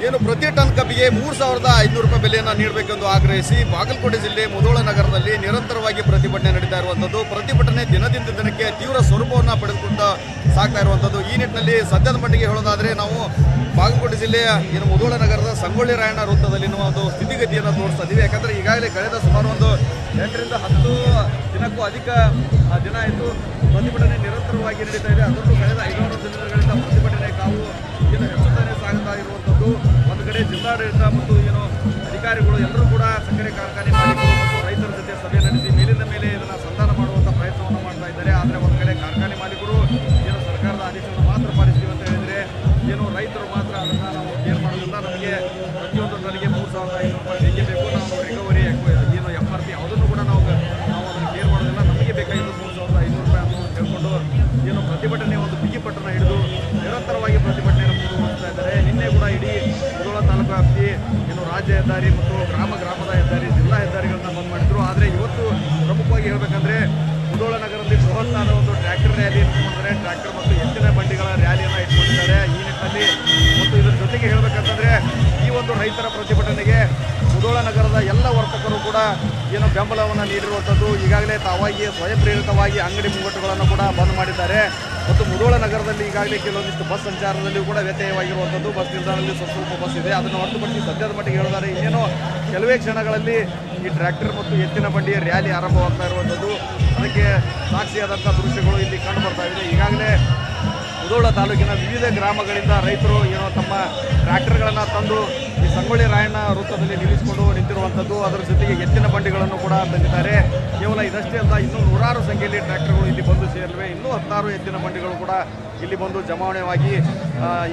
ಏನು ಪ್ರತಿ ಟನ್ ಕಬ್ಬಿಗೆ 3,500 ರೂಪಾಯಿ ಬೆಲೆಯನ್ನು ನೀಡಬೇಕೆಂದು ಆಗ್ರಹಿಸಿ ಬಾಗಲಕೋಟೆ ಜಿಲ್ಲೆ ಮುಧೋಳ ನಗರದಲ್ಲಿ ನಿರಂತರವಾಗಿ ಪ್ರತಿಭಟನೆ ನಡೀತಾ ಇರುವಂಥದ್ದು. ಪ್ರತಿಭಟನೆ ದಿನದಿಂದ ದಿನಕ್ಕೆ ತೀವ್ರ ಸ್ವರೂಪವನ್ನು ಪಡೆದುಕೊಂಡು ಸಾಗ್ತಾ ಇರುವಂಥದ್ದು. ಈ ನಿಟ್ಟಿನಲ್ಲಿ ಸದ್ಯದ ಮಟ್ಟಿಗೆ ಹೇಳೋದಾದರೆ ನಾವು ಬಾಗಲಕೋಟೆ ಜಿಲ್ಲೆಯ ಏನು ಮುಧೋಳ ನಗರದ ಸಂಗೊಳ್ಳಿ ರಾಯಣ್ಣ ವೃತ್ತದಲ್ಲಿ ಒಂದು ಸ್ಥಿತಿಗತಿಯನ್ನು ತೋರಿಸ್ತಾ ಇದ್ದೀವಿ. ಯಾಕಂದರೆ ಈಗಾಗಲೇ ಕಳೆದ ಸುಮಾರು ಒಂದು 8ರಿಂದ 10 ದಿನಕ್ಕೂ ಅಧಿಕ ದಿನ ಆಯಿತು ಪ್ರತಿಭಟನೆ ನಿರಂತರವಾಗಿ ನಡೀತಾ ಇದೆ. ಅದರಲ್ಲೂ ಕಳೆದ 500 ದಿನಗಳಿಂದ ಪ್ರತಿಭಟನೆ ಕಾವು ಏನು ಹೆಚ್ಚುತ್ತಾನೆ ಸಾಗುತ್ತಾ ಇರುವಂಥದ್ದು. ಒಂದು ಕಡೆ ಜಿಲ್ಲಾಡಳಿತ ಮತ್ತು ಏನು ಅಧಿಕಾರಿಗಳು ಎಲ್ಲರೂ ಕೂಡ ಸಕ್ಕರೆ ಕಾರ್ಖಾನೆ ಮಾಲೀಕರು ಮತ್ತು ರೈತರ ಜೊತೆ ಸಭೆ ನಡೆಸಿ ಮೇಲಿಂದ ಮೇಲೆ ಇದನ್ನು ಸಂಧಾನ ಮಾಡುವಂಥ ಪ್ರಯತ್ನವನ್ನು ಮಾಡ್ತಾ ಇದ್ದಾರೆ. ಆದರೆ ಒಂದು ಕಡೆ ಕಾರ್ಖಾನೆ ಮಾಲೀಕರು ಏನು ಸರ್ಕಾರದ ಆದೇಶವನ್ನು ಮಾತ್ರ ಪಾಲಿಸ್ತೀವಿ ಅಂತ ಹೇಳಿದರೆ ಏನು ರೈತರು ಮಾತ್ರ ಅದನ್ನು ನಾವು ಕೇರ್ ಮಾಡೋದ್ರಿಂದ ನಮಗೆ ಪ್ರತಿಯೊಂದು ಟನ್ಗೆ 3,500 ರೂಪಾಯಿ ಬೇಕೇ ಬೇಕು. ನಾವು ರಿಕವರಿ ಏನು FRP ಯಾವುದನ್ನು ಕೂಡ ನಾವು ಅದನ್ನು ಕೇರ್ ಮಾಡೋದಿಲ್ಲ, ನಮಗೆ ಬೇಕಾಗಿದ್ದು 3,500 ರೂಪಾಯಿ ಅಂತ ಹೇಳ್ಕೊಂಡು ಏನು ಪ್ರತಿಭಟನೆ ಒಂದು ಬಿಗಿಪಟ್ಟನ್ನು ಹಿಡಿದು ನಿರಂತರವಾಗಿ ಪ್ರತಿಭಟನೆಯನ್ನು ಮುಂದುವರಿಸ್ತಾ ಇದ್ದಾರೆ. ನಿನ್ನೆ ಕೂಡ ಇಡೀ ಮುಧೋಳ ತಾಲೂಕು ವ್ಯಾಪ್ತಿ ಏನು ರಾಜ್ಯ ಹೆದ್ದಾರಿ ಮತ್ತು ಗ್ರಾಮದ ಹೆದ್ದಾರಿ ಜಿಲ್ಲಾ ಹೆದ್ದಾರಿಗಳನ್ನ ಬಂದ್ ಮಾಡಿದ್ರು. ಆದರೆ ಇವತ್ತು ಪ್ರಮುಖವಾಗಿ ಹೇಳಬೇಕಂದ್ರೆ ಮುಧೋಳ ನಗರದಲ್ಲಿ ಬೃಹತ್ತಾದ ಒಂದು ಟ್ರ್ಯಾಕ್ಟರ್ ರ್ಯಾಲಿ ಇಟ್ಕೊಂಡಿದ್ದಾರೆ. ಟ್ರ್ಯಾಕ್ಟರ್ ಮತ್ತು ಎತ್ತಿನ ಬಂಡಿಗಳ ರ್ಯಾಲಿಯನ್ನು ಇಟ್ಕೊಂಡಿದ್ದಾರೆ. ಈ ನಿಟ್ಟಿನಲ್ಲಿ ಮತ್ತು ಇದರ ಜೊತೆಗೆ ಹೇಳಬೇಕಂತಂದರೆ ಈ ಒಂದು ರೈತರ ಪ್ರತಿಭಟನೆಗೆ ಮುಧೋಳ ನಗರದ ಎಲ್ಲ ವರ್ತಕರು ಕೂಡ ಏನು ಬೆಂಬಲವನ್ನು ನೀಡಿರುವಂಥದ್ದು. ಈಗಾಗಲೇ ತಾವಾಗಿ ಸ್ವಯಂ ಪ್ರೇರಿತವಾಗಿ ಅಂಗಡಿ ಮುಂಗಟ್ಟುಗಳನ್ನು ಕೂಡ ಬಂದ್ ಮಾಡಿದ್ದಾರೆ. ಮತ್ತು ಮುಧೋಳ ನಗರದಲ್ಲಿ ಈಗಾಗಲೇ ಕೆಲವೊಂದಿಷ್ಟು ಬಸ್ ಸಂಚಾರದಲ್ಲಿಯೂ ಕೂಡ ವ್ಯತ್ಯಯವಾಗಿರುವಂಥದ್ದು. ಬಸ್ ನಿಲ್ದಾಣದಲ್ಲಿ ಸ್ವಲ್ಪ ಬಸ್ ಇದೆ. ಅದನ್ನು ಹೊರತುಪಡಿಸಿ ಸದ್ಯದ ಮಟ್ಟಿಗೆ ಹೇಳಿದರೆ ಇನ್ನೇನು ಕೆಲವೇ ಕ್ಷಣಗಳಲ್ಲಿ ಈ ಟ್ರ್ಯಾಕ್ಟರ್ ಮತ್ತು ಎತ್ತಿನ ಬಂಡಿಯ ರ್ಯಾಲಿ ಆರಂಭವಾಗ್ತಾ ಇರುವಂಥದ್ದು. ಅದಕ್ಕೆ ಸಾಕ್ಷಿಯಾದಂಥ ದೃಶ್ಯಗಳು ಇಲ್ಲಿ ಕಂಡು ಬರ್ತಾ ಇದೆ. ಈಗಾಗಲೇ ಮುಧೋಳ ತಾಲೂಕಿನ ವಿವಿಧ ಗ್ರಾಮಗಳಿಂದ ರೈತರು ಏನೋ ತಮ್ಮ ಟ್ರ್ಯಾಕ್ಟರ್ಗಳನ್ನು ತಂದು ಈ ಸಂಗೊಳ್ಳಿ ರಾಯಣ್ಣ ವೃತ್ತದಲ್ಲಿ ನಿಲ್ಲಿಸಿಕೊಂಡು ನಿಂತಿರುವಂಥದ್ದು. ಅದರ ಜೊತೆಗೆ ಎತ್ತಿನ ಬಂಡಿಗಳನ್ನು ಕೂಡ ತಂದಿದ್ದಾರೆ. ಕೇವಲ ಇದಷ್ಟೇ ಅಲ್ಲ, ಇನ್ನೂ ನೂರಾರು ಸಂಖ್ಯೆಯಲ್ಲಿ ಟ್ರ್ಯಾಕ್ಟರ್ಗಳು ಇಲ್ಲಿ ಬಂದು ಸೇರಿವೆ. ಇನ್ನೂ 16 ಎತ್ತಿನ ಬಂಡಿಗಳು ಕೂಡ ಇಲ್ಲಿ ಬಂದು ಜಮಾವಣೆಯಾಗಿ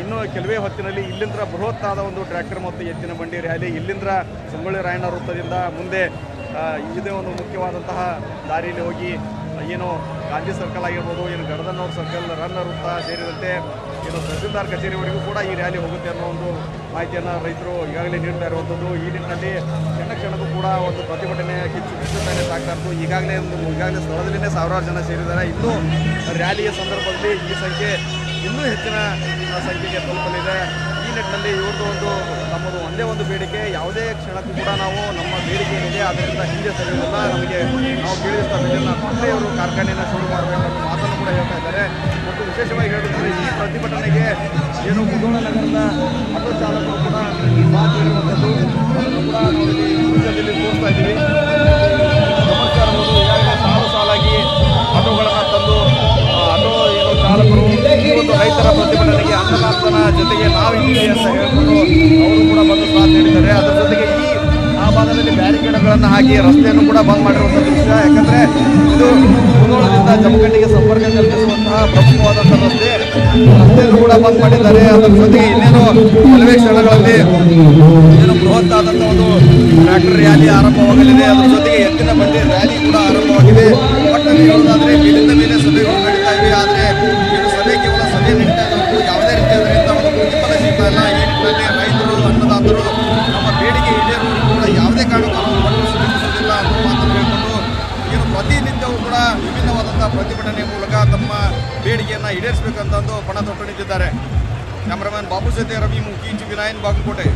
ಇನ್ನೂ ಕೆಲವೇ ಹೊತ್ತಿನಲ್ಲಿ ಇಲ್ಲಿಂದ ಬೃಹತ್ತಾದ ಒಂದು ಟ್ರ್ಯಾಕ್ಟರ್ ಮತ್ತು ಎತ್ತಿನ ಬಂಡಿ ರ್ಯಾಲಿ ಇಲ್ಲಿಂದ ಸಂಗೊಳ್ಳಿ ರಾಯಣ್ಣ ವೃತ್ತದಿಂದ ಮುಂದೆ ಇದೇ ಒಂದು ಮುಖ್ಯವಾದಂತಹ ದಾರಿಯಲ್ಲಿ ಹೋಗಿ ಏನು ಗಾಂಧಿ ಸರ್ಕಲ್ ಆಗಿರ್ಬೋದು, ಏನು ಗಡದನೂರು ಸರ್ಕಲ್, ರನ್ನ ವೃತ್ತ ಸೇರಿದಂತೆ ಏನು ತಹಸೀಲ್ದಾರ್ ಕಚೇರಿವರೆಗೂ ಕೂಡ ಈ ರ್ಯಾಲಿ ಹೋಗುತ್ತೆ ಅನ್ನೋ ಒಂದು ಮಾಹಿತಿಯನ್ನು ರೈತರು ಈಗಾಗಲೇ ನೀಡ್ತಾ ಇರುವಂಥದ್ದು. ಈ ನಿಟ್ಟಿನಲ್ಲಿ ಕ್ಷಣಕ್ಕೂ ಕೂಡ ಒಂದು ಪ್ರತಿಭಟನೆ ಕಿಚ್ಚುತ್ತಾನೆ ಸಾಗ್ತಾ ಇತ್ತು. ಈಗಾಗಲೇ ಸ್ಥಳದಲ್ಲಿನೇ ಸಾವಿರಾರು ಜನ ಸೇರಿದ್ದಾರೆ. ಇನ್ನೂ ರ್ಯಾಲಿಯ ಸಂದರ್ಭದಲ್ಲಿ ಈ ಸಂಖ್ಯೆ ಇನ್ನೂ ಹೆಚ್ಚಿನ ಸಂಖ್ಯೆಗೆ ತಲುಪಲಿದೆ. ಈ ನಿಟ್ಟಿನಲ್ಲಿ ಇವ್ರದ್ದು ನಮ್ಮದು ಒಂದೇ ಒಂದು ಬೇಡಿಕೆ, ಯಾವುದೇ ಕ್ಷಣಕ್ಕೂ ಕೂಡ ನಾವು ನಮ್ಮ ಬೇಡಿಕೆ ಏನಿದೆ ಅದರಿಂದ ಹಿಂದೆ ಸರಿಯೋದಿಲ್ಲ, ನಮಗೆ ನಾವು ಕೇಳಿದ ಬೆಲೆಯನ್ನು ಕೊಟ್ಟರೆ ಅವರು ಕಾರ್ಖಾನೆಯನ್ನು ಶುರು ಮಾಡಬೇಕನ್ನೋ ಮಾತನ್ನು ಕೂಡ ಹೇಳ್ತಾ ಇದ್ದಾರೆ. ಮತ್ತು ವಿಶೇಷವಾಗಿ ಹೇಳಬೇಕಂದ್ರೆ ಈ ಪ್ರತಿಭಟನೆಗೆ ಏನು ಮುಧೋಳ ನಗರದ ಆಟೋ ಚಾಲಕರು ಕೂಡ ಮಾತು ಹೇಳಿರುವಂಥದ್ದು ಅದನ್ನು ಕೂಡ ದೃಶ್ಯದಲ್ಲಿ ತೋರಿಸ್ತಾ ಇದ್ದೀವಿ. ನಮಸ್ಕಾರ, ಈಗಾಗಲೇ ಸಾಲಾಗಿ ಆಟೋಗಳನ್ನು ತಂದು ಆಟೋ ಏನು ಚಾಲಕರು ಈ ಒಂದು ರೈತರ ಪ್ರತಿಭಟನೆಗೆ ಅನ್ನದಾತನ ಜೊತೆಗೆ ನಾವಿದ್ದೀವಿ ಅಂತ ಹೇಳ್ಕೊಂಡು ಅವರು ಕೂಡ ಬಂದು ಸಾಥ್ ನೀಡಿದ್ದಾರೆ. ಅದರ ಜೊತೆಗೆ ಆ ಭಾಗದಲ್ಲಿ ಬ್ಯಾರಿಕೇಡ್ಗಳನ್ನು ಹಾಕಿ ರಸ್ತೆಯನ್ನು ಕೂಡ ಬಂದ್ ಮಾಡಿರುವಂಥ ದೃಶ್ಯ. ಯಾಕಂದರೆ ಇದು ಮುಧೋಳದಿಂದ ಜಮಖಂಡಿಗೆ ಸಂಪರ್ಕ ಕಲ್ಪಿಸುವಂತಹ ಪ್ರಮುಖವಾದಂಥ ರಸ್ತೆಯನ್ನು ಕೂಡ ಬಂದ್ ಮಾಡಿದ್ದಾರೆ. ಅದರ ಜೊತೆಗೆ ಇನ್ನೇನು ಕೆಲವೇ ಕ್ಷಣಗಳಲ್ಲಿ ಏನು ಬೃಹತ್ತಾದಂಥ ಒಂದು ಟ್ರ್ಯಾಕ್ಟರ್ ರ್ಯಾಲಿ ಆರಂಭವಾಗಲಿದೆ. ಅದರ ಜೊತೆಗೆ ಎತ್ತಿನ ಬಂಡಿ ರ್ಯಾಲಿ ಕೂಡ ಆರಂಭವಾಗಿದೆ. ಒಟ್ಟಲ್ಲಿ ಹೇಳೋದಾದರೆ ಮೇಲಿಂದ ಮೇಲೆ ಸಭೆಗಳು ನಡೀತಾ ಇವೆ. ಆದರೆ ಏನು ಸಭೆ ಕೇವಲ ಸಭೆ ನಡೀತಾ ಇದ್ದು ಯಾವುದೇ ರೀತಿಯಾದಂಥ ಒಂದು ಪ್ರತಿಫಲ ಸಿಗ್ತಾ ಇಲ್ಲ. ಈ ನಿಟ್ಟಿನಲ್ಲಿ ರೈತರು, ಅನ್ನದಾತರು ನಮ್ಮ ಬೇಡಿಕೆ ಈಡೇರುವುದು ಕೂಡ ಯಾವುದೇ ಕಾರಣಕ್ಕೂ ನಾವು ಸ್ವೀಕರಿಸುವುದಿಲ್ಲ ಅನ್ನೋ ಮಾತನ್ನು ಹೇಳ್ಕೊಂಡು ಏನು ಪ್ರತಿನಿತ್ಯವೂ ಕೂಡ ವಿಭಿನ್ನವಾದಂಥ ಪ್ರತಿಭಟನೆ ಮೂಲಕ ತಮ್ಮ ಬೇಡಿಕೆಯನ್ನು ಈಡೇರಿಸಬೇಕಂತಂದು ಪಣ ತೊಟ್ಟು ನಿಂತಿದ್ದಾರೆ. ಕ್ಯಾಮರಾಮನ್ ಬಾಬು ಜೊತೆ ರವಿ ಮುಖಿ, TV9 ಬಾಗಲಕೋಟೆ.